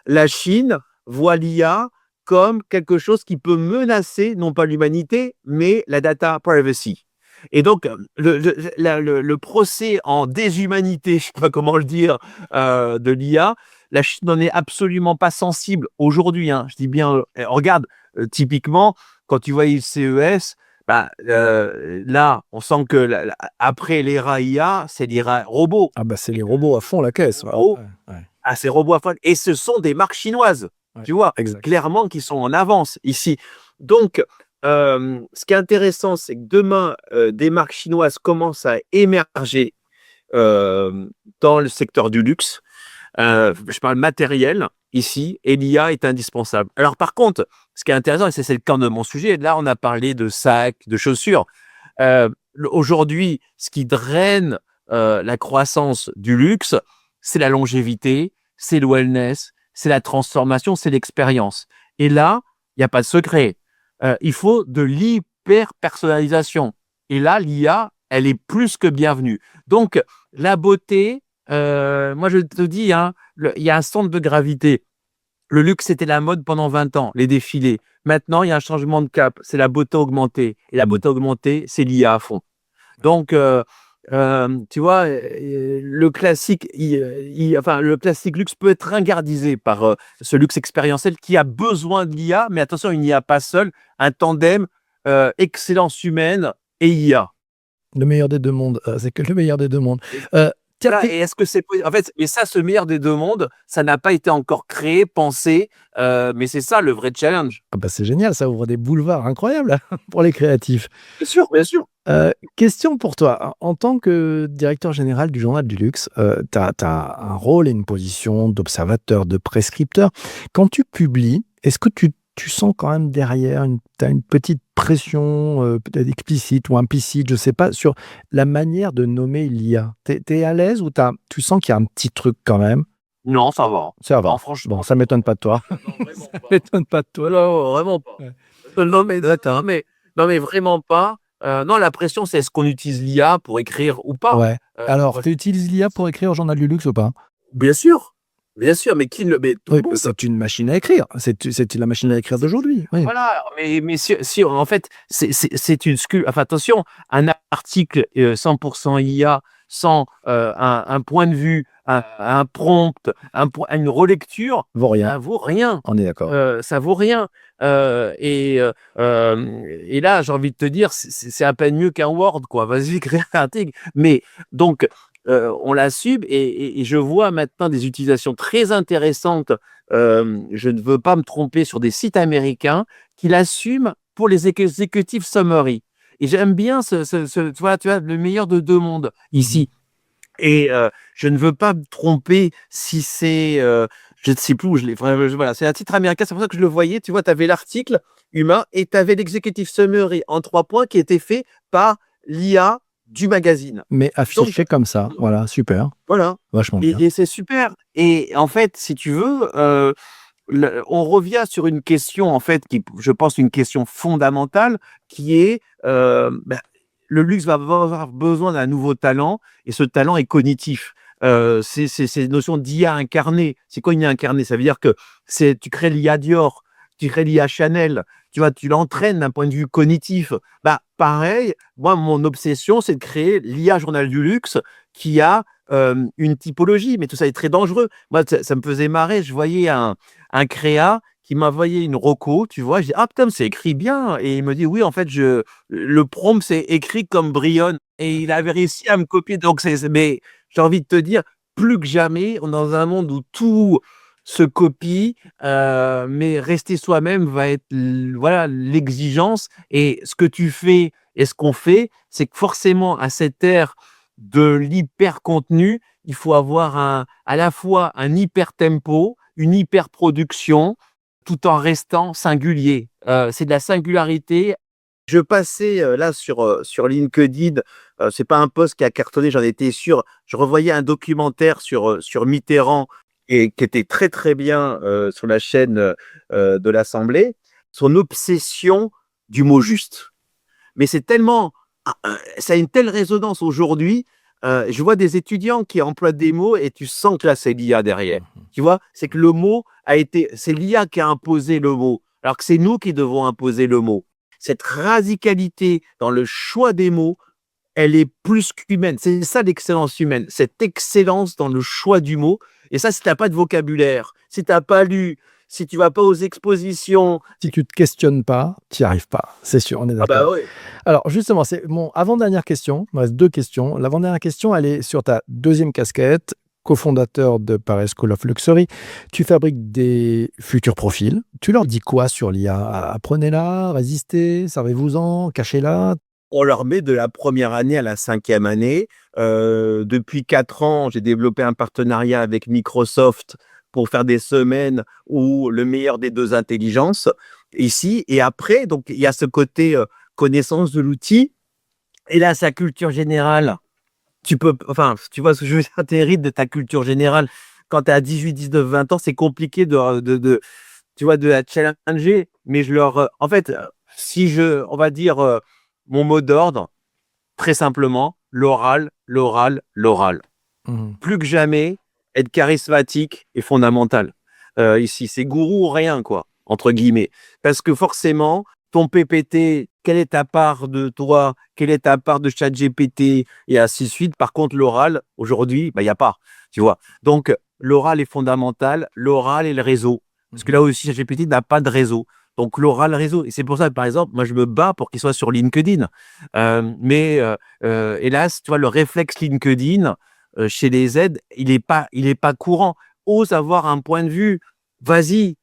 La Chine voit l'IA comme quelque chose qui peut menacer non pas l'humanité, mais la data privacy. Et donc, le procès en déshumanité, je ne sais pas comment le dire, de l'IA, la Chine n'en est absolument pas sensible aujourd'hui. Hein. Je dis bien, regarde, typiquement, quand tu vois le CES, là, on sent que après l'ERA IA, c'est l'ERA robot. Ah bah c'est les robots à fond la caisse. Ces robots à fond. Et ce sont des marques chinoises, tu vois, clairement, qui sont en avance ici. Donc, ce qui est intéressant, c'est que demain, des marques chinoises commencent à émerger dans le secteur du luxe. Je parle matériel ici, et l'IA est indispensable. Alors par contre, ce qui est intéressant, et c'est le cœur de mon sujet, là on a parlé de sacs, de chaussures. Aujourd'hui, ce qui draine la croissance du luxe, c'est la longévité, c'est le wellness, c'est la transformation, c'est l'expérience. Et là, il n'y a pas de secret. Il faut de l'hyper-personnalisation. Et là, l'IA, elle est plus que bienvenue. Donc, la beauté, moi je te dis, hein, il y a un centre de gravité. Le luxe, c'était la mode pendant 20 ans, les défilés. Maintenant, il y a un changement de cap, c'est la beauté augmentée. Et la beauté augmentée, c'est l'IA à fond. Donc, tu vois, le classique, le classique luxe peut être ringardisé par ce luxe expérientiel qui a besoin de l'IA, mais attention, il n'y a pas seul un tandem excellence humaine et IA. Le meilleur des deux mondes, c'est que le meilleur des deux mondes. Et est-ce que c'est en fait, et ça, ce meilleur des deux mondes, ça n'a pas été encore créé, pensé, mais c'est ça le vrai challenge. Ah bah c'est génial, ça ouvre des boulevards incroyables pour les créatifs. Bien sûr, bien sûr. Question pour toi. En tant que directeur général du Journal du Luxe, tu as un rôle et une position d'observateur, de prescripteur. Quand tu publies, est-ce que tu sens quand même derrière, tu as une petite pression, peut-être explicite ou implicite, je ne sais pas, sur la manière de nommer l'IA? Tu es à l'aise ou tu sens qu'il y a un petit truc quand même? Non, ça va. Ça va. Non, franchement. Bon, ça ne m'étonne pas de toi. Non, vraiment Ça pas. m'étonne pas de toi. Non, vraiment pas. Ouais. Non, mais vraiment pas. Non, la pression, c'est est-ce qu'on utilise l'IA pour écrire ou pas? Ouais. Alors, Moi, tu utilises l'IA pour écrire Journal du Luxe ou pas? bien sûr, mais mais tout Oui, le monde. c'est une machine à écrire. C'est la machine à écrire d'aujourd'hui. Oui. Voilà, mais si en fait, c'est une enfin attention, un article, 100 IA sans, un point de vue, un prompt, une relecture, Vaut rien. ça vaut rien. On est d'accord. Ça vaut rien, et là, j'ai envie de te dire, c'est à peine mieux qu'un Word, quoi. Vas-y, crée un article. Mais donc, on l'assume et je vois maintenant des utilisations très intéressantes. Je ne veux pas me tromper sur des sites américains qui l'assument pour les executive summary. Et j'aime bien tu vois, le meilleur de deux mondes ici. Et je ne veux pas me tromper si c'est, je ne sais plus où je l'ai. Voilà, c'est un titre américain, c'est pour ça que je le voyais. Tu vois, tu avais l'article humain et tu avais l'executive summary en 3 points qui était fait par l'IA du magazine. Mais Donc, affiché comme ça. Voilà, super. voilà. Vachement bien. Et c'est super. Et en fait, si tu veux, on revient sur une question, en fait, qui, je pense, une question fondamentale, qui est le luxe va avoir besoin d'un nouveau talent, et ce talent est cognitif. C'est une notion d'IA incarnée. C'est quoi une IA incarnée? Ça veut dire que tu crées l'IA Dior, tu crées l'IA Chanel, tu vois, tu l'entraînes d'un point de vue cognitif. Bah, pareil, moi, mon obsession, c'est de créer l'IA Journal du Luxe qui a une typologie, mais tout ça est très dangereux. Moi, ça me faisait marrer. Je voyais un créa qui m'envoyait une reco, tu vois. Je dis: «Ah putain, mais c'est écrit bien», et il me dit: «Oui, en fait, le prompt, c'est écrit comme Brion», et il avait réussi à me copier. Donc mais j'ai envie de te dire, plus que jamais, on est dans un monde où tout se copie, mais rester soi-même va être voilà, l'exigence. Et ce que tu fais et ce qu'on fait, c'est que forcément, à cette ère de l'hyper contenu, il faut avoir à la fois un hyper tempo, une hyper production, tout en restant singulier. C'est de la singularité. Je passais là sur LinkedIn, c'est pas un post qui a cartonné, j'en étais sûr. Je revoyais un documentaire sur Mitterrand, et qui était très très bien, sur la chaîne de l'Assemblée. Son obsession du mot juste. Mais c'est tellement, ça a une telle résonance aujourd'hui. Je vois des étudiants qui emploient des mots et tu sens que là, c'est l'IA derrière. Tu vois? C'est que le mot c'est l'IA qui a imposé le mot, alors que c'est nous qui devons imposer le mot. Cette radicalité dans le choix des mots, elle est plus qu'humaine. C'est ça l'excellence humaine, cette excellence dans le choix du mot. Et ça, si tu as pas de vocabulaire, si tu as pas lu, si tu vas pas aux expositions. Si tu te questionnes pas, tu n'y arrives pas. C'est sûr, on est Ah bah d'accord. ouais. Alors justement, c'est mon avant-dernière question. Il me reste 2 questions. L'avant-dernière question, elle est sur ta deuxième casquette, cofondateur de Paris School of Luxury. Tu fabriques des futurs profils. Tu leur dis quoi sur l'IA? Apprenez-la, résistez, servez-vous-en, cachez-la. On leur met de la première année à la 5e année. Depuis 4 ans, j'ai développé un partenariat avec Microsoft pour faire des semaines où le meilleur des 2 intelligences, ici. Et après, donc il y a ce côté, connaissance de l'outil, et là, sa culture générale. Enfin, tu vois ce que je veux dire? Tu hérites de ta culture générale. Quand tu es à 18, 19, 20 ans, c'est compliqué tu vois, de la challenger. Mais en fait, si on va dire, mon mot d'ordre, très simplement, l'oral, l'oral, l'oral. Mmh. Plus que jamais, être charismatique est fondamental. Ici, c'est gourou ou rien, quoi, entre guillemets. Parce que forcément, ton PPT, quelle est ta part de toi? Quelle est ta part de ChatGPT? Et ainsi de suite. Par contre, l'oral, aujourd'hui, bah, il y a pas, tu vois? Donc, l'oral est fondamental, l'oral et le réseau. Parce que là aussi, ChatGPT n'a pas de réseau. Donc, l'oral, réseau. Et c'est pour ça que, par exemple, moi, je me bats pour qu'il soit sur LinkedIn. Mais hélas, tu vois, le réflexe LinkedIn, chez les Z, il est pas courant. Ose avoir un point de vue. Vas-y,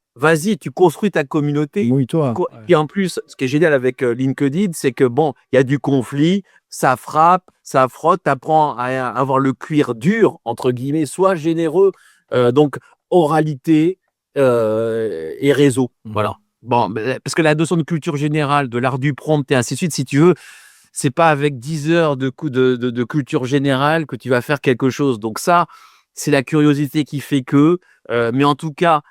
tu construis ta communauté. Mouille-toi. Puis en plus, ce qui est génial avec LinkedIn, c'est que bon, il y a du conflit, ça frappe, ça frotte, tu apprends à avoir le cuir dur, entre guillemets, sois généreux. Donc, oralité et réseau. Voilà. Bon, parce que la notion de culture générale, de l'art du prompt et ainsi de suite, si tu veux, c'est pas avec 10 heures de culture générale que tu vas faire quelque chose. Donc ça, c'est la curiosité qui fait que, mais en tout cas,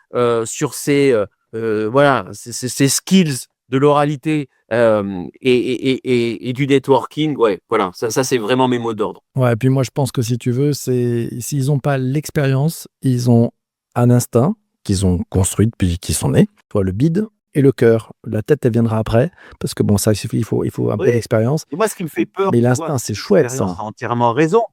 sur ces, voilà, ces skills de l'oralité et du networking, ouais, voilà, ça c'est vraiment mes mots d'ordre. Ouais, et puis moi, je pense que si tu veux, s'ils n'ont pas l'expérience, ils ont un instinct qu'ils ont construit depuis qu'ils sont nés, soit le bide et le cœur. La tête, elle viendra après, parce que bon, ça, il faut un peu Oui, d'expérience. et moi ce qui me fait peur, Mais tu vois, l'instinct, c'est chouette, l'expérience ça. a entièrement raison,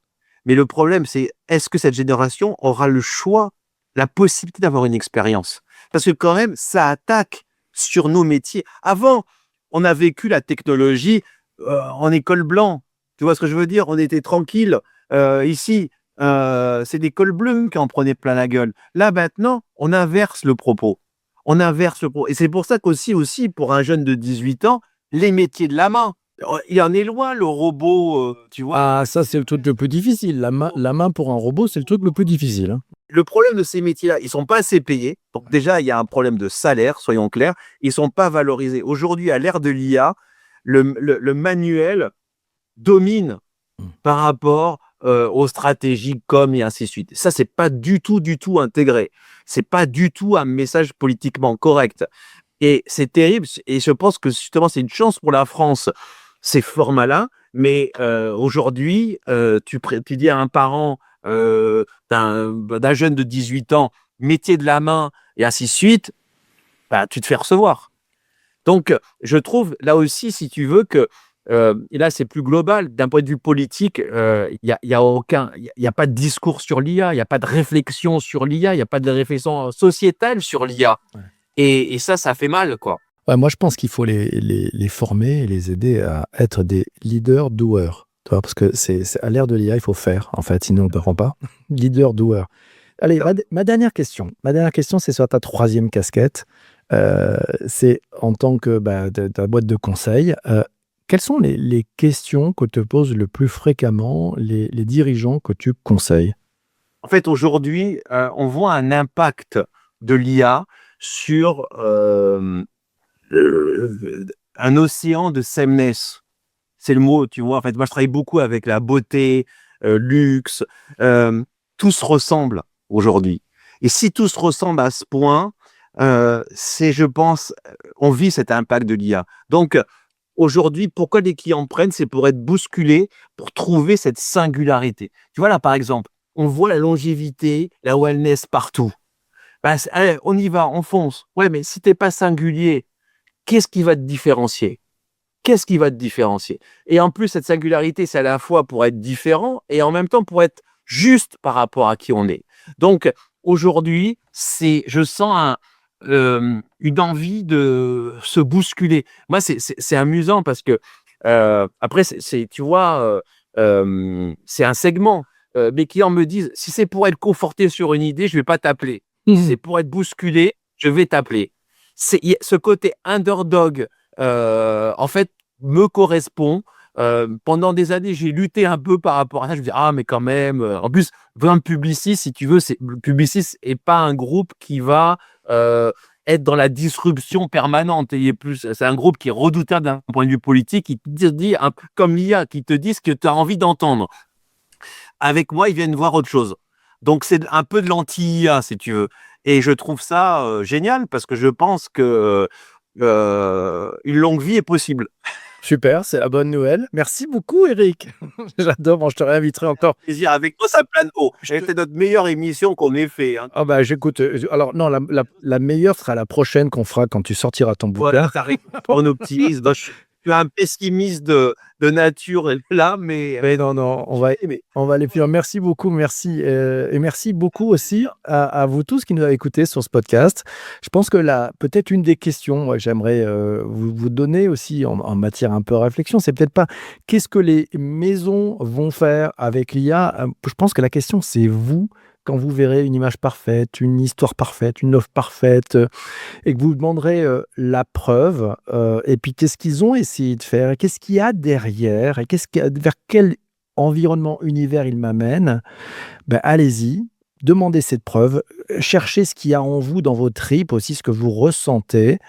mais le problème c'est, est-ce que cette génération aura le choix, la possibilité d'avoir une expérience? Parce que quand même, ça attaque sur nos métiers. Avant, on a vécu la technologie, en école blanc. Tu vois ce que je veux dire? On était tranquille. Ici, c'est des cols bleus qui en prenaient plein la gueule. Là, maintenant, on inverse le propos. On inverse le propos. Et c'est pour ça qu'aussi, pour un jeune de 18 ans, les métiers de la main, il en est loin, le robot, tu vois? Ah, ça, c'est le truc le plus difficile. La main pour un robot, c'est le truc le plus difficile, hein. Le problème de ces métiers-là, ils sont pas assez payés. Donc déjà, il y a un problème de salaire, soyons clairs. Ils sont pas valorisés. Aujourd'hui, à l'ère de l'IA, le manuel domine Mmh. par rapport aux stratégies com et ainsi de suite. Ça, c'est pas du tout intégré. C'est pas du tout un message politiquement correct. Et c'est terrible. Et je pense que justement, c'est une chance pour la France, ces formats-là. Mais aujourd'hui, tu dis à un parent d'un jeune de 18 ans, métier de la main et ainsi de suite, bah, tu te fais recevoir. Donc, je trouve là aussi, si tu veux, que et là, c'est plus global, d'un point de vue politique, il y a pas de discours sur l'IA, il y a pas de réflexion sur l'IA, il y a pas de réflexion sociétale sur l'IA. Ouais. Et ça fait mal, quoi. Ouais, moi, je pense qu'il faut les former et les aider à être des leaders doueurs. Tu vois, parce que c'est à l'ère de l'IA, il faut faire, en fait, sinon on ne comprend pas. Leader doueur. Allez, ma dernière question. Ma dernière question, c'est sur ta troisième casquette. C'est en tant que de ta boîte de conseil. Quelles sont les questions que te posent le plus fréquemment les dirigeants que tu conseilles? En fait, aujourd'hui, on voit un impact de l'IA sur un océan de sameness. C'est le mot, tu vois. En fait, moi, je travaille beaucoup avec la beauté, luxe. Tout se ressemble aujourd'hui. Et si tout se ressemble à ce point, c'est, je pense, on vit cet impact de l'IA. Donc, aujourd'hui, pourquoi les clients prennent? C'est pour être bousculés, pour trouver cette singularité. Tu vois, là, par exemple, on voit la longévité, la wellness partout. Ben, allez, on y va, on fonce. Ouais, mais si t'es pas singulier, qu'est-ce qui va te différencier? Qu'est-ce qui va te différencier? Et en plus, cette singularité, c'est à la fois pour être différent et en même temps pour être juste par rapport à qui on est. Donc, aujourd'hui, je sens une envie de se bousculer. Moi, c'est amusant parce que, après, tu vois, c'est un segment. Mes clients me disent, si c'est pour être conforté sur une idée, je vais pas t'appeler. Si c'est pour être bousculé, je vais t'appeler. Ce côté underdog, en fait, me correspond. Pendant des années, j'ai lutté un peu par rapport à ça. Je me dis, ah, mais quand même. En plus, Brand Publicis, si tu veux, Publicis n'est pas un groupe qui va être dans la disruption permanente. C'est un groupe qui est redoutable d'un point de vue politique, qui te dit, un peu comme l'IA, qui te dit ce que tu as envie d'entendre. Avec moi, ils viennent voir autre chose. Donc, c'est un peu de l'anti-IA, si tu veux. Et je trouve ça génial parce que je pense que une longue vie est possible. Super, c'est la bonne nouvelle. Merci beaucoup, Eric. J'adore. Bon, je te réinviterai encore. Plaisir avec toi, ça plane haut. C'était notre meilleure émission qu'on ait fait. Hein. Ah bah j'écoute. Alors non, la meilleure sera la prochaine qu'on fera quand tu sortiras ton bouquin. Voilà, t'arrives en optimiste. Je suis un pessimiste de nature là, mais non, on va aller plus loin. Merci beaucoup, merci. Et merci beaucoup aussi à vous tous qui nous avez écoutés sur ce podcast. Je pense que là, peut-être une des questions, moi, j'aimerais vous donner aussi en matière un peu réflexion, c'est peut-être pas qu'est-ce que les maisons vont faire avec l'IA. Je pense que la question, c'est vous. Quand vous verrez une image parfaite, une histoire parfaite, une offre parfaite, et que vous demanderez la preuve, et puis qu'est-ce qu'ils ont essayé de faire, et qu'est-ce qu'il y a derrière, et vers quel environnement, univers ils m'amènent, ben, allez-y, demandez cette preuve, cherchez ce qu'il y a en vous, dans vos tripes aussi, ce que vous ressentez,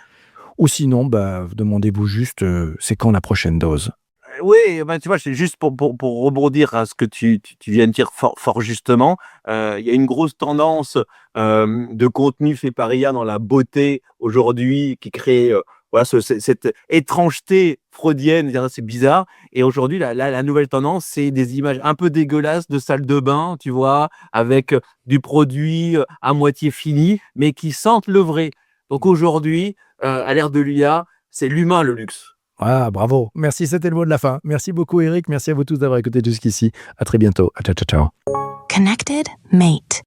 ou sinon, ben, demandez-vous juste c'est quand la prochaine dose. oui, ben, tu vois, c'est juste pour rebondir à ce que tu viens de dire fort justement. Il y a une grosse tendance de contenu fait par IA dans la beauté aujourd'hui qui crée voilà, cette étrangeté freudienne, dire c'est bizarre. Et aujourd'hui, la nouvelle tendance, c'est des images un peu dégueulasses de salle de bain, tu vois, avec du produit à moitié fini, mais qui sentent le vrai. Donc aujourd'hui, à l'ère de l'IA, c'est l'humain le luxe. Ah, bravo. Merci, c'était le mot de la fin. Merci beaucoup, Eric. Merci à vous tous d'avoir écouté jusqu'ici. À très bientôt. Ciao, ciao, ciao. Connected mate.